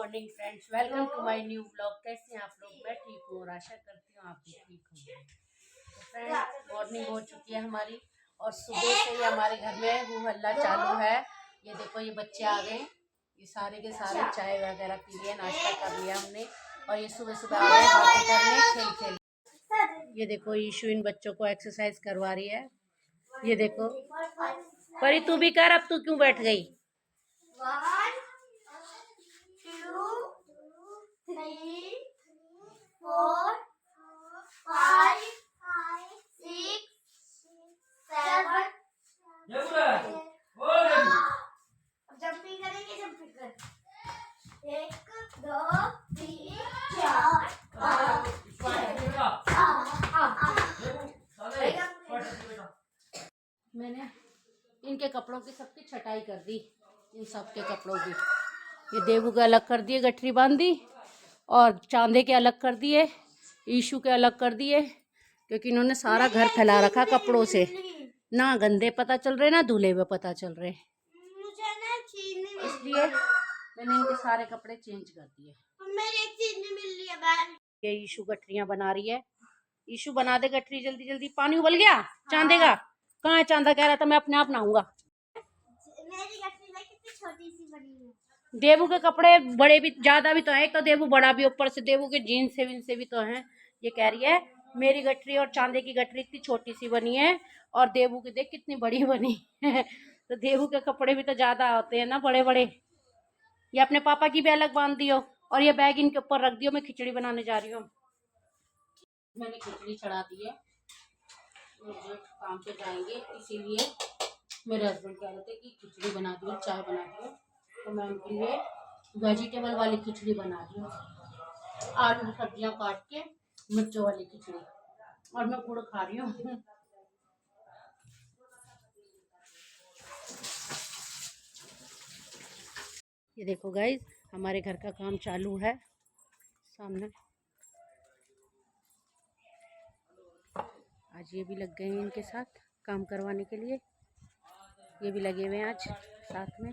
Morning friends, welcome to my new blog. कैसे हैं आप लोग? मैं ठीक हूँ और आशा करती हूँ आप भी ठीक होंगे। तो फ्रेंड्स, मॉर्निंग हो चुकी है हमारी और सुबह से ही हमारे घर में हू हल्ला चालू है। ये देखो, ये बच्चे आ गए, ये सारे के सारे चाय वगैरह पी लिए, नाश्ता कर लिया हमने और ये सुबह सुबह आ गए बातें करने, खेल खेल। ये देखो, ईशु इन बच्चों को एक्सरसाइज करवा रही है। ये देखो परी, तू भी कर, अब तू क्यों बैठ गई? 1 2 3 4 5 6 7 जंपिंग करेंगे, जंपिंग कर 1 2 3 4 मैंने इनके कपड़ों की सबकी छटाई कर दी, इन सब के कपड़ों की। ये देवू के अलग कर दिए, गठरी बांध दी, और चांदे के अलग कर दिए, ईशू के अलग कर दिए, क्योंकि इन्होंने सारा घर फैला रखा कपड़ों से। ना गंदे पता चल रहे ना धुले हुए पता चल रहे, मुझे ना चीज नहीं इसलिए मैंने इनके सारे कपड़े चेंज कर दिए। मेरी एक चीज नहीं मिल रही है बहन। ये ईशू गठरियां बना रही है। ईशू बना दे गठरी जल्दी जल्दी। पानी उबल गया चांदे का? कहाँ है चांदा? कह रहा था मैं अपने आप नहाऊंगा। मेरी गठरी में कितनी छोटी सी बनी है। देवू के कपड़े बड़े भी ज्यादा भी तो है, एक तो देवू बड़ा भी, ऊपर से देवू के जीन्स से विन से भी तो हैं। ये कह रही है मेरी गठरी और चांदे की गठरी इतनी छोटी सी बनी है और देवू की देख कितनी बड़ी बनी है। तो देवू के कपड़े भी तो ज्यादा होते हैं ना, बड़े बड़े। ये अपने पापा की भी अलग बांध दियो और ये बैग इनके ऊपर रख दियो। मैं खिचड़ी बनाने जा रही हूँ। मैंने खिचड़ी चढ़ा दी है, मुझे काम पे जाएंगे, इसीलिए मेरे हस्बैंड कह रहे थे कि खिचड़ी बना दियो, चाय बना दियो, तो मैं उनके लिए वेजिटेबल वाली खिचड़ी बना रही हूँ। आलू सब्जियां काट के मिर्चों वाली खिचड़ी, और मैं गुड़ खा रही हूँ। ये देखो गाइस, हमारे घर का काम चालू है सामने। आज ये भी लग गए हैं इनके साथ काम करवाने के लिए। ये भी लगे हुए हैं आज साथ में।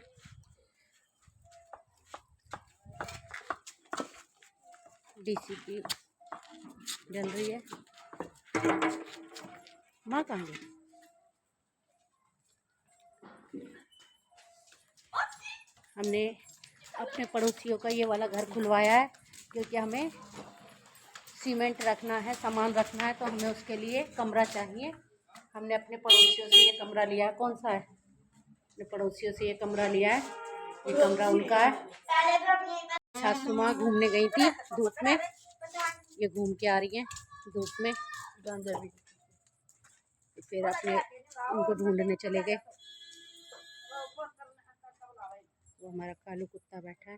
डीसीपी जल रही है। माँ कहाँ गई? हमने अपने पड़ोसियों का ये वाला घर खुलवाया है, क्योंकि हमें सीमेंट रखना है, सामान रखना है, तो हमें उसके लिए कमरा चाहिए। हमने अपने पड़ोसियों से ये कमरा लिया है। कौन सा है? अपने पड़ोसियों से ये कमरा लिया है। ये कमरा उनका है। सासू माँ घूमने गई थी धूप में, ये घूम के आ रही हैं धूप में। फिर अपने उनको ढूंढने चले गए। वो हमारा कालू कुत्ता बैठा है,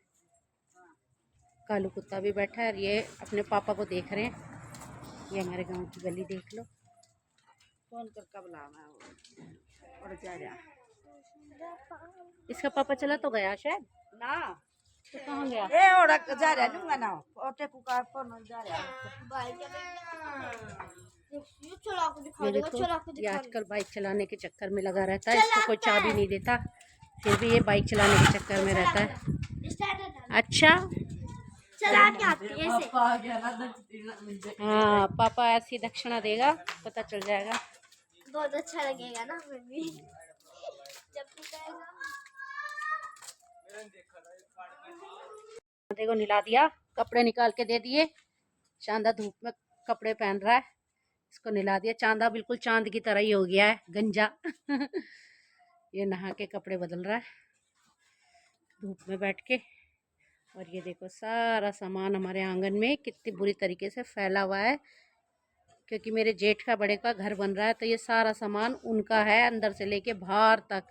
कालू कुत्ता भी बैठा है और ये अपने पापा को देख रहे हैं। ये हमारे गांव की गली देख लो। कौन कर कब लाना और जा रहा। इसका पापा चला तो गया शायद ना, तो कहाँ गया? ए ओड़ा जा रहा दूंगा ना ओटे कुकार फोन जा रहा। ये देखो, ये आजकल बाइक चलाने के चक्कर में लगा रहता है। इसको कोई चाबी नहीं देता, फिर भी ये बाइक चलाने के चक्कर में रहता है। अच्छा, चला के आती है ऐसे। हाँ, पापा ऐसी दक्षिणा देगा, पता चल जाएगा। बहुत अच्छा लगेगा ना हमें भी जब पिटाएगा। देखो, निला दिया, कपड़े निकाल के दे दिए। चांदा धूप में कपड़े पहन रहा है, इसको निला दिया। चांदा बिल्कुल चांद की तरह ही हो गया है, गंजा। ये नहा के कपड़े बदल रहा है धूप में बैठ के। और ये देखो, सारा सामान हमारे आंगन में कितनी बुरी तरीके से फैला हुआ है, क्योंकि मेरे जेठ का बड़े का घर बन रहा है, तो ये सारा सामान उनका है, अंदर से लेके बाहर तक,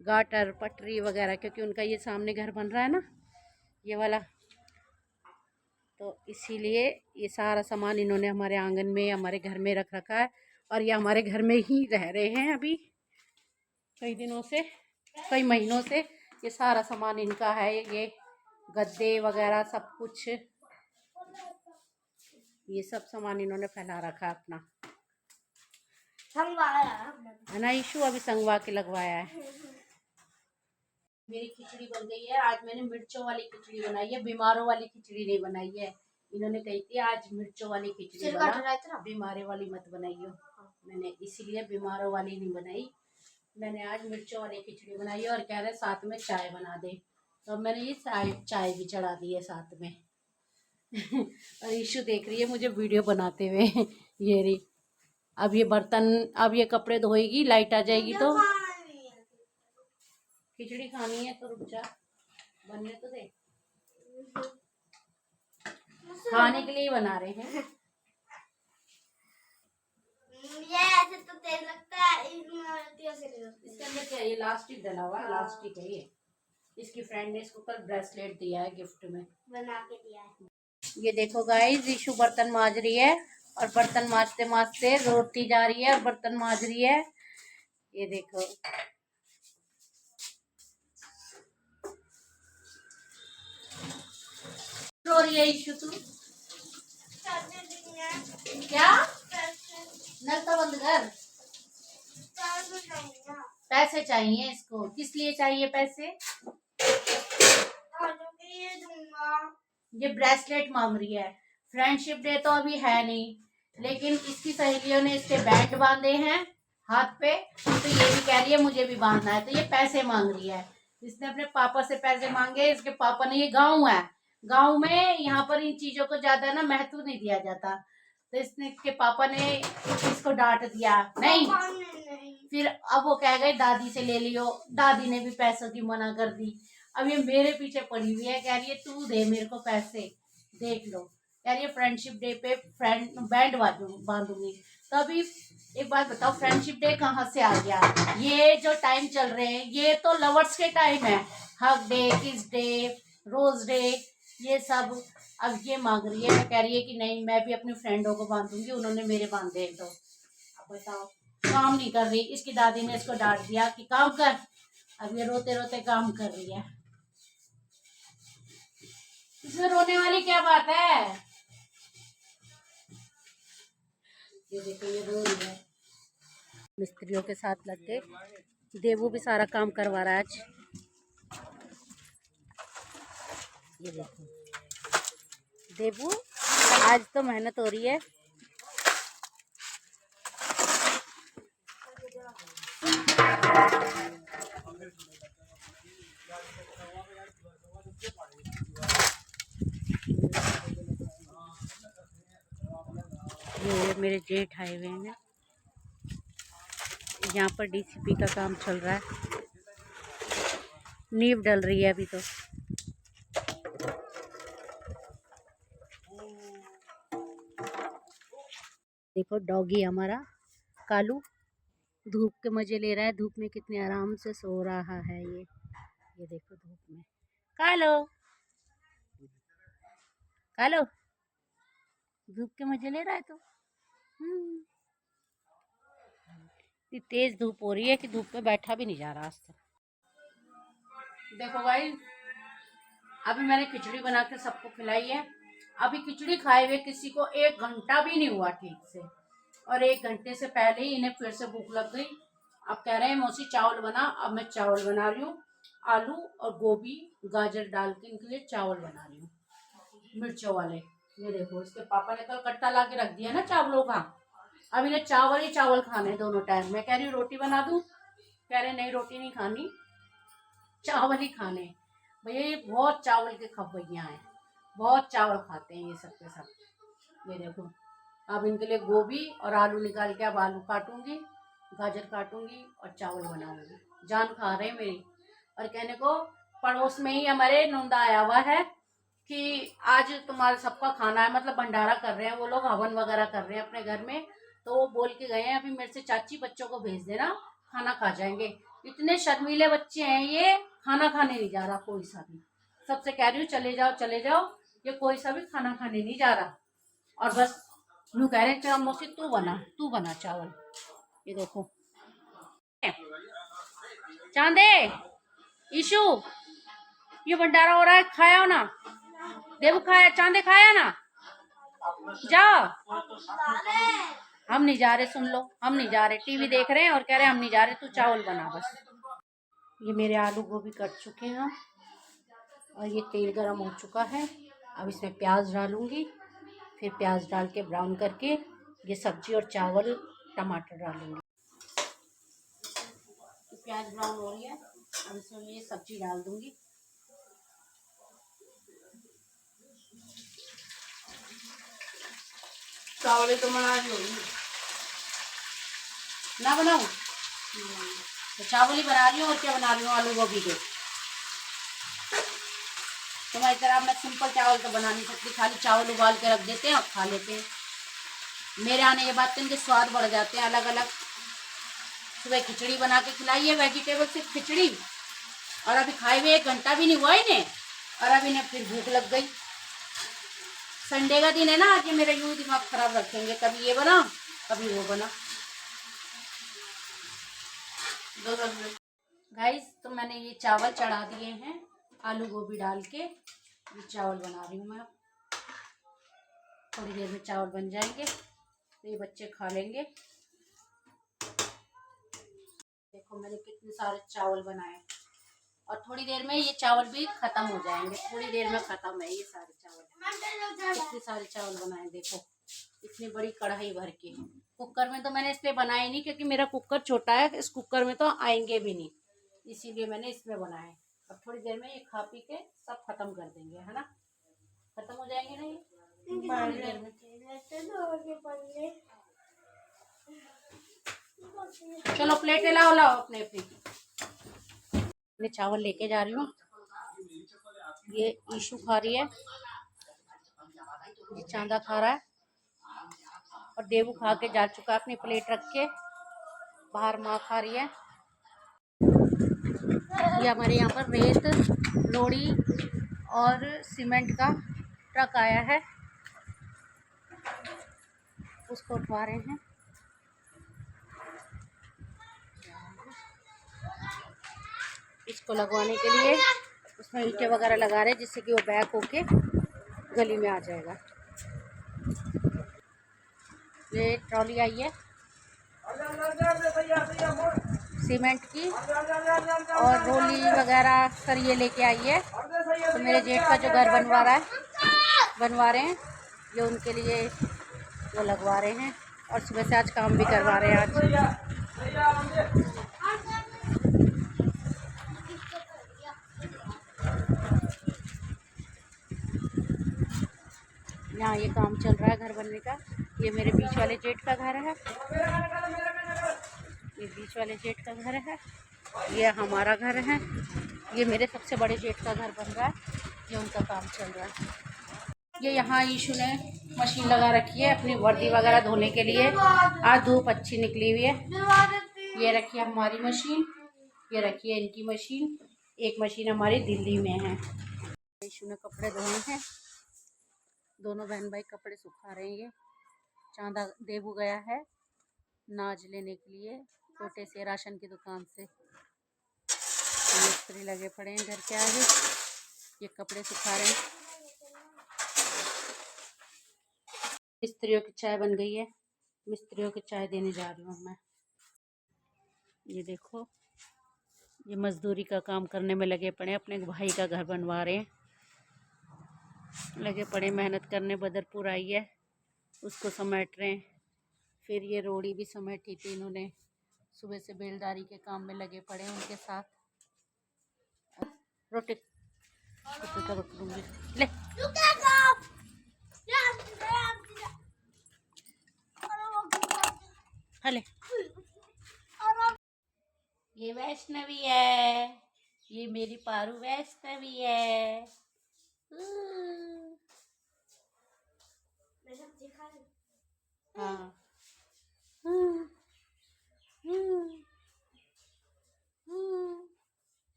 गाटर पटरी वगैरह, क्योंकि उनका ये सामने घर बन रहा है ना, ये वाला। तो इसीलिए ये सारा सामान इन्होंने हमारे आंगन में, हमारे घर में रख रखा है। और ये हमारे घर में ही रह रहे हैं अभी कई दिनों से, कई महीनों से। ये सारा सामान इनका है, ये गद्दे वगैरह सब कुछ, ये सब सामान इन्होंने फैला रखा है अपना। है ना ईशु? अभी संगवा के लगवाया है। मेरी खिचड़ी बन गई है। आज मैंने मिर्चों वाली खिचड़ी बनाई है, बीमारों वाली खिचड़ी नहीं बनाई है। इन्होंने कही थी आज मिर्चों वाली खिचड़ी बना, बीमारी वाली मत बनाइयो। मैंने इसीलिए बीमारों वाली नहीं बनाई, मैंने आज मिर्चों वाली खिचड़ी बनाई है। और कह रहे साथ में चाय बना दे, तो अब मैंने ये चाय भी चढ़ा दी है साथ में। और ईशु देख रही है मुझे वीडियो बनाते हुए। ये रही, अब ये बर्तन, अब ये कपड़े धोएगी, लाइट आ जाएगी तो। खिचड़ी खानी है तो रुक जा, बनने तो दे, खाने के लिए ही बना रहे हैं। ये ऐसे तो तेज लगता है, इसके अंदर क्या है, ये लास्टिक डला हुआ है, लास्टिक है ये। इसकी फ्रेंड ने इसको कल ब्रेसलेट दिया है गिफ्ट में, बना के दिया है। ये देखो गाइस, ईशु बर्तन मांज रही है और बर्तन मांजते मांजते रोती जा रही है और बर्तन मांज रही है। ये देखो, रो रही है ईशु तू क्या? नल तो बंद कर। पैसे चाहिए इसको, किस लिए चाहिए पैसे? ये ब्रेसलेट मांग रही है। फ्रेंडशिप डे तो अभी है नहीं, लेकिन इसकी सहेलियों ने इसके बैंड बांधे हैं हाथ पे, तो ये भी कह रही है मुझे भी बांधना है, तो ये पैसे मांग रही है। इसने अपने पापा से पैसे मांगे, इसके पापा ने, ये गांव है, गांव में यहाँ पर इन चीजों को ज्यादा ना महत्व नहीं दिया जाता, तो इसने, इसके पापा ने इसको डांट दिया। नहीं, फिर अब वो कह गए दादी से ले लियो, दादी ने भी पैसों की मना कर दी। अब ये मेरे पीछे पड़ी हुई है, कह रही है तू दे मेरे को पैसे, देख लो, कह रही है फ्रेंडशिप डे पे फ्रेंड बैंड बांधूंगी। तो अभी एक बात बताओ, फ्रेंडशिप डे कहाँ से आ गया? ये जो टाइम चल रहे हैं ये तो लवर्स के टाइम है, हग डे, किस डे, रोज डे, ये सब। अब ये मांग रही है, कह रही है कि नहीं मैं भी अपनी फ्रेंडों को बांधूंगी, उन्होंने मेरे बांधे। तो अब बताओ, काम नहीं कर रही, इसकी दादी ने इसको डांट दिया कि काम कर। अब ये रोते रोते काम कर रही है। इसमें रोने वाली क्या बात है? ये देखो, ये रो रही है। मिस्त्रियों के साथ लग के देवू भी सारा काम करवा रहा है आज। ये देखो देवू, आज तो मेहनत हो रही है। ये मेरे जेठ आए हुए हैं, यहाँ पर डीसीपी का काम चल रहा है, नींव डल रही है अभी तो। देखो डॉगी हमारा कालू धूप के मजे ले रहा है, धूप में कितने आराम से सो रहा है ये देखो धूप में। कालो, कालो, धूप के मजे ले रहा है तो। इतनी तेज धूप हो रही है कि धूप में बैठा भी नहीं जा रहा आज तक। देखो भाई, अभी मैंने खिचड़ी बना के सबको खिलाई है। अभी खिचड़ी खाए हुए किसी को 1 घंटा भी नहीं हुआ ठीक से, और 1 घंटे से पहले ही इन्हें फिर से भूख लग गई। अब कह रहे हैं मौसी चावल बना। अब मैं चावल बना रही हूँ, आलू और गोभी गाजर डाल के इनके लिए चावल बना रही हूँ, मिर्चों वाले। ये देखो, इसके पापा ने कल कट्टा ला के रख दिया ना चावलों का। अब इन्हें चावल ही चावल खाने दोनों टाइम। मैं कह रही हूँ रोटी बना दूँ, कह रहे नहीं रोटी नहीं खानी, चावल ही खाने। भैया ये बहुत चावल के खपैया हैं, बहुत चावल खाते हैं ये सब के सब। ये देखो, अब इनके लिए गोभी और आलू निकाल के अब आलू काटूंगी, गाजर काटूंगी और चावल बनाऊंगी। जान खा रहे हैं मेरी। और कहने को पड़ोस में ही हमारे नोंदा आया हुआ है कि आज तुम्हारा सबका खाना है, मतलब भंडारा कर रहे हैं वो लोग, हवन वगैरह कर रहे हैं अपने घर में। तो वो बोल के गए हैं अभी मेरे से चाची बच्चों को भेज देना, खाना खा जाएंगे। इतने शर्मीले बच्चे हैं ये, खाना खाने नहीं जा रहा कोई सा भी। सबसे कह रही हूँ चले जाओ चले जाओ, ये कोई सा भी खाना खाने नहीं जा रहा। और बस यूँ कह रहे हैं मौसी तू बना चावल। ये देखो चांदे, ईशु, ये भंडारा हो रहा है, खाया हो ना? देव खाया, चांदे खाया ना? जाओ, हम नहीं जा रहे, सुन लो, हम नहीं जा रहे, टीवी देख रहे हैं और कह रहे हैं हम नहीं जा रहे, तू चावल बना बस। ये मेरे आलू गोभी कट चुके हैं और ये तेल गरम हो चुका है। अब इसमें प्याज डालूंगी, फिर प्याज डाल के ब्राउन करके ये सब्जी और चावल टमाटर डालूंगी। तो प्याज ब्राउन हो रही है, अब इसमें ये सब्जी डाल दूंगी। चावल तो बना रही होगी ना बनाऊं तो चावल ही बना रही हूँ, और क्या बना रही हूँ, आलू गोभी के। तुम्हारी तरह मैं सिंपल चावल तो बना नहीं सकती, खाली चावल उबाल के रख देते हैं और खा लेते हैं। मेरे आने के बाद तो इनके स्वाद बढ़ जाते हैं अलग अलग। सुबह खिचड़ी बना के खिलाई है, वेजिटेबल से खिचड़ी, और अभी खाए हुए 1 घंटा भी नहीं हुआ इन्हें, और अभी इन्हें फिर भूख लग गई। संडे का दिन है ना, आज ये मेरा यूं दिमाग खराब रखेंगे, कभी ये बना कभी वो बना। गाइस, तो मैंने ये चावल चढ़ा दिए हैं, आलू गोभी डाल के ये चावल बना रही हूँ मैं। थोड़ी देर में चावल बन जाएंगे तो ये बच्चे खा लेंगे। देखो मैंने कितने सारे चावल बनाए, और थोड़ी देर में ये चावल भी खत्म हो जाएंगे। थोड़ी देर में खत्म है ये सारे चावल। कितने सारे चावल बनाए देखो, इतनी बड़ी कढ़ाई भर के। कुकर में तो मैंने इसलिए बनाए नहीं क्योंकि मेरा कुकर छोटा है, इस कुकर में तो आएंगे भी नहीं, इसीलिए मैंने इसमें बनाए। अब थोड़ी देर में ये खा पी के सब खत्म कर देंगे, है ना, खत्म हो जाएंगे ना ये थोड़ी देर में। चलो प्लेट लाओ लाओ अपने अपनी। मैं चावल लेके जा रही हूँ, ये ईशु खा रही है, ये चांदा खा रहा है, और देवू खा के जा चुका है अपनी प्लेट रख के बाहर। माँ खा रही है। ये हमारे यहाँ पर रेत, लोड़ी और सीमेंट का ट्रक आया है, उसको उठवा रहे हैं। इसको लगवाने के लिए उसमें ईंटें वगैरह लगा रहे हैं, जिससे कि वो बैक होके गली में आ जाएगा। ये ट्रॉली आई है सीमेंट की, और रोली वगैरह सरिये लेके आई है। तो मेरे जेठ का जो घर बनवा रहे हैं, ये उनके लिए वो लगवा रहे हैं, और सुबह से आज काम भी करवा रहे हैं आज। यहाँ ये काम चल रहा है घर बनने का। ये मेरे बीच वाले जेठ का घर है, ये बीच वाले जेठ का घर है, ये हमारा घर है, ये मेरे सबसे बड़े जेठ का घर बन रहा है, ये उनका काम चल रहा है। ये यहाँ ईशु ने मशीन लगा रखी है अपनी वर्दी वगैरह धोने के लिए। आज धूप अच्छी निकली हुई है। ये रखी है हमारी मशीन, ये रखी है इनकी मशीन। एक मशीन हमारी दिल्ली में है। ईशु ने कपड़े धोए हैं, दोनों बहन भाई कपड़े सुखा रहे हैं। ये चांदा देवू गया है नाज लेने के लिए छोटे से राशन की दुकान से। मिस्त्री लगे पड़े हैं घर के आगे, ये कपड़े सुखा रहे हैं। मिस्त्रियों की चाय बन गई है, मिस्त्रियों की चाय देने जा रही हूँ मैं। ये देखो, ये मजदूरी का काम करने में लगे पड़े, अपने भाई का घर बनवा रहे हैं, लगे पड़े मेहनत करने। बदरपुर आई है, उसको समेट रहे हैं। फिर ये रोड़ी भी समेटी थी इन्होंने, सुबह से बेलदारी के काम में लगे पड़े हैं उनके साथ। रोटी ले हले। ये वैष्णवी है, ये मेरी पारू वैष्णवी है। हाँ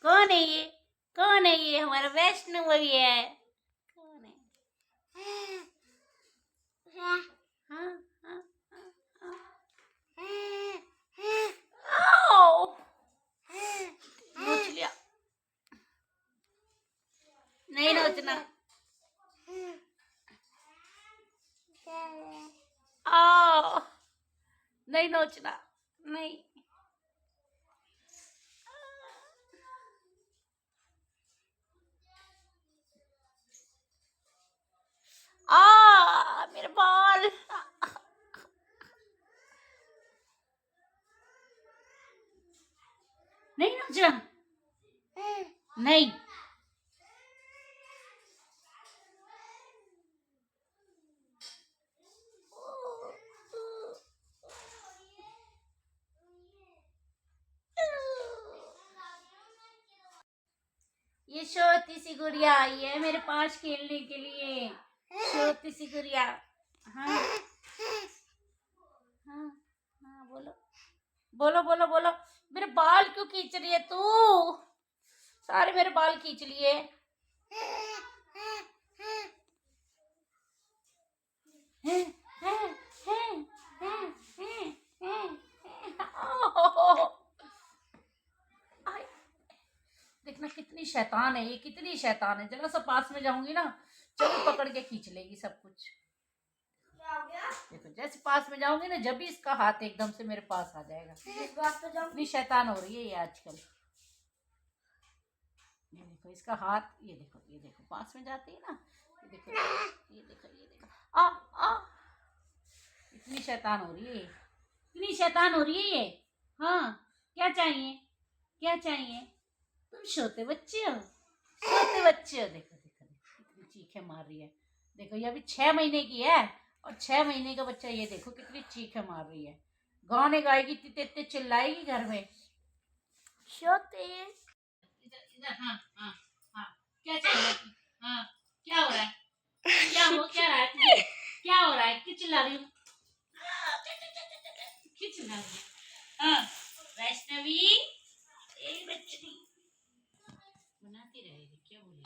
कौन है ये, कौन है ये, हमारा वैष्णवी है। कौन है? हाँ हाँ हाँ। सोचना नहीं। मेरे बाल। नहीं ना नहीं। ये छोटी सी गुड़िया आई है मेरे पास खेलने के लिए। छोटी सी गुड़िया। हाँ हाँ हाँ, बोलो बोलो बोलो बोलो। मेरे बाल क्यों खींच रही है तू? सारे मेरे बाल खींच लिए। देखना कितनी शैतान है ये, कितनी शैतान है। जरा सा पास में जाऊंगी ना, चलो पकड़ के खींच लेगी सब कुछ। देखो जैसे पास में जाऊंगी ना, जब भी इसका हाथ एकदम से मेरे पास आ जाएगा। इतनी शैतान हो रही है ये आजकल। ये देखो इसका हाथ, ये देखो पास में जाती है ना, ये देखो ये देखो ये देखो। आ इतनी शैतान हो रही है, इतनी शैतान हो रही है ये। हाँ, क्या चाहिए, क्या चाहिए? तुम छोटे बच्चे हो, छोटे बच्चे हो। देखो देखो देखो कितनी चीखें मार रही है। देखो ये अभी 6 महीने की है, और 6 महीने का बच्चा ये देखो कितनी चीखें मार रही है। गाने गाएगी, इतने चिल्लाएगी घर में। छोटे इधर हाँ हाँ हाँ, क्या चाहिए? हाँ, क्या हो रहा है? क्या रहा है तुझे? क्या हो रहा है? क्यों चिल्ला रही हूँ? क्यों चिल्ला रही है? हाँ, वैष्णवी ए बच्ची बनाती रहेगी, क्या बोलेगी?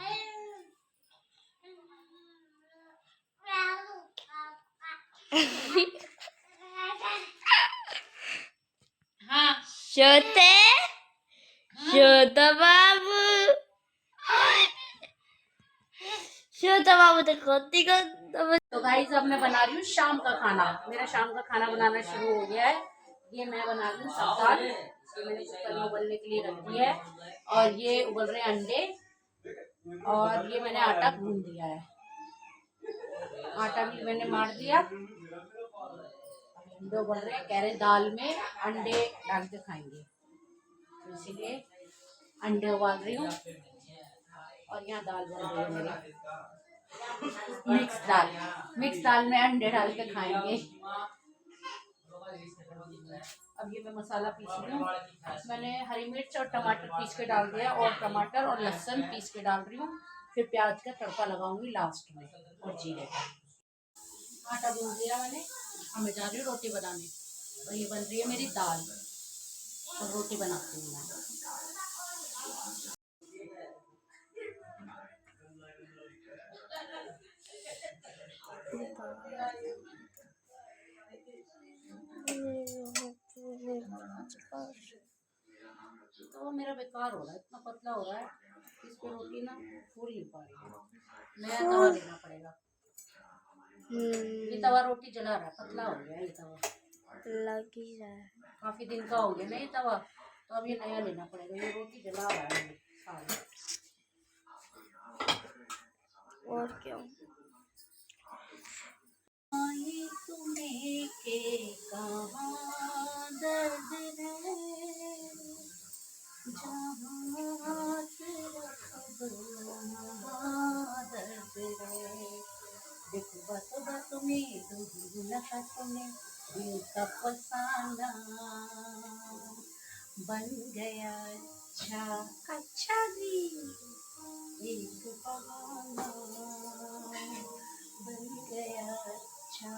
हाँ छोटे छोटा बाबू छोटा बाबू तो खोती को तो गाइस अब मैं बना रही हूँ शाम का खाना। मेरा शाम का खाना बनाना शुरू हो गया है। ये मैं बना रही हूँ सब दाल, ये मैंने कुकर में उबलने के लिए रख दिया है, और ये उबल रहे अंडे, और ये मैंने आटा गूंद दिया है। आटा भी मैंने मार दिया। अंडे उबल रहे हैं, कह रहे दाल में अंडे डाल के खाएंगे, तो इसीलिए अंडे उबाल रही हूँ। और यहाँ दाल बन रही है मेरी, मिक्स दाल में अंडे डाल के खाएंगे। अब ये मैं मसाला पीस रही हूँ। मैंने हरी मिर्च और टमाटर पीस के डाल दिया, और टमाटर और लहसुन पीस के डाल रही हूँ। फिर प्याज का तड़का लगाऊंगी लास्ट में, और जीरे का। आटा गूंद दिया मैंने, अब मैं जा रही हूँ रोटी बनाने। और ये बन रही है मेरी दाल, और रोटी बनाती हूँ मैं। तो वो मेरा बेकार हो रहा है, इतना पतला हो रहा है, इस पे रोटी ना फूल नहीं पा रही है। नया तवा लेना पड़ेगा। ये तवा रोटी जला रहा है, पतला हो गया ये तवा। लग ही रहा है। काफी दिन का हो गया ना ये तवा, तो अब ये नया लेना पड़ेगा। ये रोटी जला रहा है मेरी सारी। और क्यों? आए तुम्हें के कहाँ दर्द है, जहाँ तेरा वहाँ दर्द है। देखो बातों में मुलाकातों में दिल का फसाना बन गया। अच्छा अच्छा जी, एक बहाना बन गया। अच्छा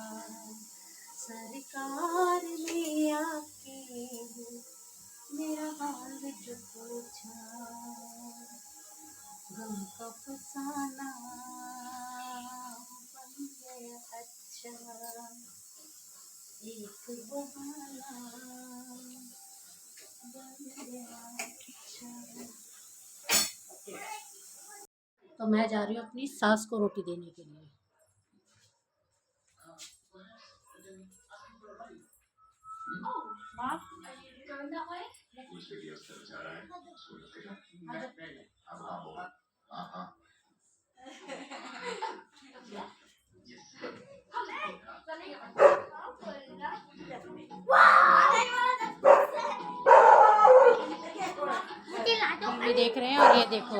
सरकार ने आके मेरा हाल जो पूछा, गम का फसाना बन गया। अच्छा एक बहाना बन गया। अच्छा तो मैं जा रही हूँ अपनी सास को रोटी देने के लिए। हाँ टीवी देख रहे हैं। और ये देखो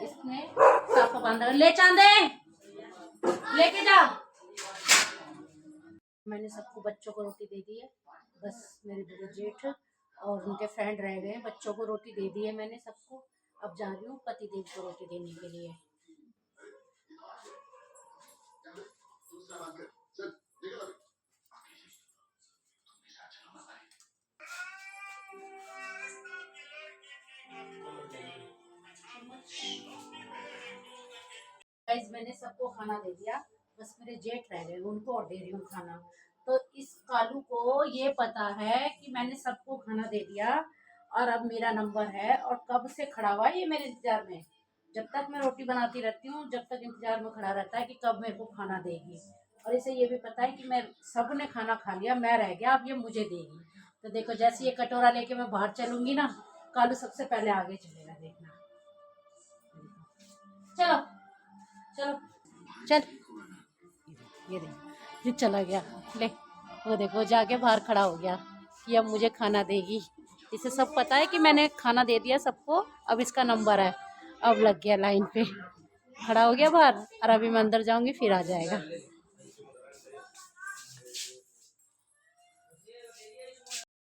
इसने साफा बांधा, ले चांदे लेके जा। मैंने सबको बच्चों को रोटी दे दी है, बस मेरे बड़े जेठ और उनके फ्रेंड रह गए हैं। बच्चों को रोटी दे दी है मैंने सबको। अब जा रही हूँ पतिदेव को रोटी देने के लिए। गाइस मैंने सबको खाना दे दिया, बस मेरे जेठ रह गए, उनको और दे रही हूँ खाना। तो इस कालू को ये पता है कि मैंने सबको खाना दे दिया और अब मेरा नंबर है, और कब से खड़ा हुआ है ये मेरे इंतजार में। जब तक मैं रोटी बनाती रहती हूँ जब तक इंतजार में खड़ा रहता है कि कब मेरे को खाना देगी। और इसे ये भी पता है कि मैं सबने खाना खा लिया, मैं रह गया, अब ये मुझे देगी। तो देखो जैसे ये कटोरा लेके मैं बाहर चलूंगी ना, कालू सबसे पहले आगे चलेगा, देखना। चलो चलो चल, ये देख ये चला गया। ले वो देखो जाके बाहर खड़ा हो गया कि अब मुझे खाना देगी। इसे सब पता है कि मैंने खाना दे दिया सबको, अब इसका नंबर है। अब लग गया लाइन पे, खड़ा हो गया बाहर, और अभी मैं अंदर जाऊंगी फिर आ जाएगा।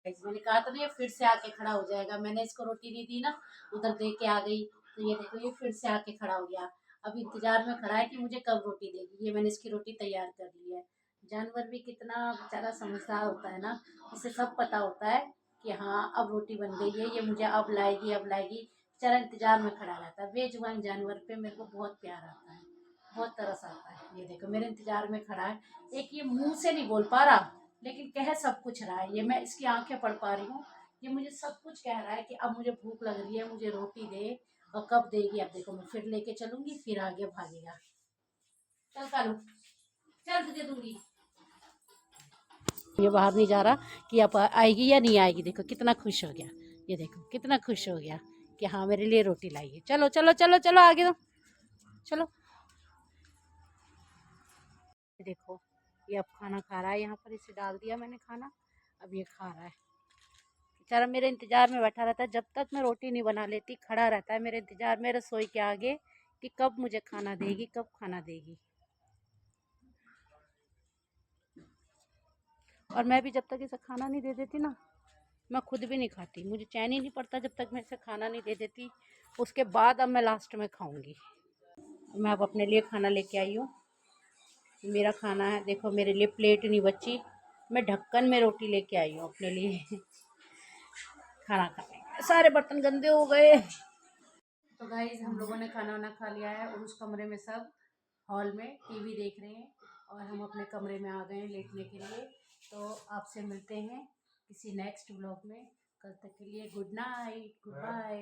मैंने कहा था ना ये फिर से आके खड़ा हो जाएगा। मैंने इसको रोटी दी थी ना, उधर दे के आ गई, तो ये देखो ये फिर से आके खड़ा हो गया। अब इंतजार में खड़ा है कि मुझे कब रोटी देगी। ये मैंने इसकी रोटी तैयार कर ली है। जानवर भी कितना बेचारा समझदार होता है ना, इसे सब पता होता है कि हाँ अब रोटी बन गई है, ये मुझे अब लाएगी अब लाएगी। बेचारा इंतजार में खड़ा रहता है। बेजुबान जानवर पे मेरे को बहुत प्यार आता है, बहुत तरस आता है। ये देखो मेरे इंतजार में खड़ा है। एक ये मुंह से नहीं बोल पा रहा लेकिन कह सब कुछ रहा है। ये मैं इसकी आंखें पढ़ पा रही हूँ, ये मुझे सब कुछ कह रहा है कि अब मुझे भूख लग रही है, मुझे रोटी दे। और कब देगी अब देखो, मैं फिर लेके चलूंगी फिर आगे भागेगा। चल कालू चल, तुझे दूंगी। ये बाहर नहीं जा रहा कि अब आएगी या नहीं आएगी। देखो कितना खुश हो गया, ये देखो कितना खुश हो गया कि हाँ मेरे लिए रोटी लाई है। चलो चलो चलो चलो आगे दो, चलो। देखो ये अब खाना खा रहा है, यहाँ पर इसे डाल दिया मैंने खाना, अब ये खा रहा है। बेचारा मेरे इंतजार में बैठा रहता है, जब तक मैं रोटी नहीं बना लेती खड़ा रहता है मेरे इंतजार में रसोई के आगे कि कब मुझे खाना देगी कब खाना देगी। और मैं भी जब तक इसे खाना नहीं दे देती ना, मैं खुद भी नहीं खाती। मुझे चैन ही नहीं पड़ता जब तक मैं इसे खाना नहीं दे देती। उसके बाद अब मैं लास्ट में खाऊंगी। मैं अब अपने लिए खाना लेके आई हूँ, मेरा खाना है। देखो मेरे लिए प्लेट नहीं बची, मैं ढक्कन में रोटी लेके आई हूँ अपने लिए खाना खाने। सारे बर्तन गंदे हो गए। तो गाइस हम लोगों ने खाना वाना खा लिया है, और उस कमरे में सब हॉल में टीवी देख रहे हैं, और हम अपने कमरे में आ गए हैं लेटने के लिए। तो आपसे मिलते हैं किसी नेक्स्ट व्लॉग में। कल तक के लिए गुड नाइट, गुड बाय।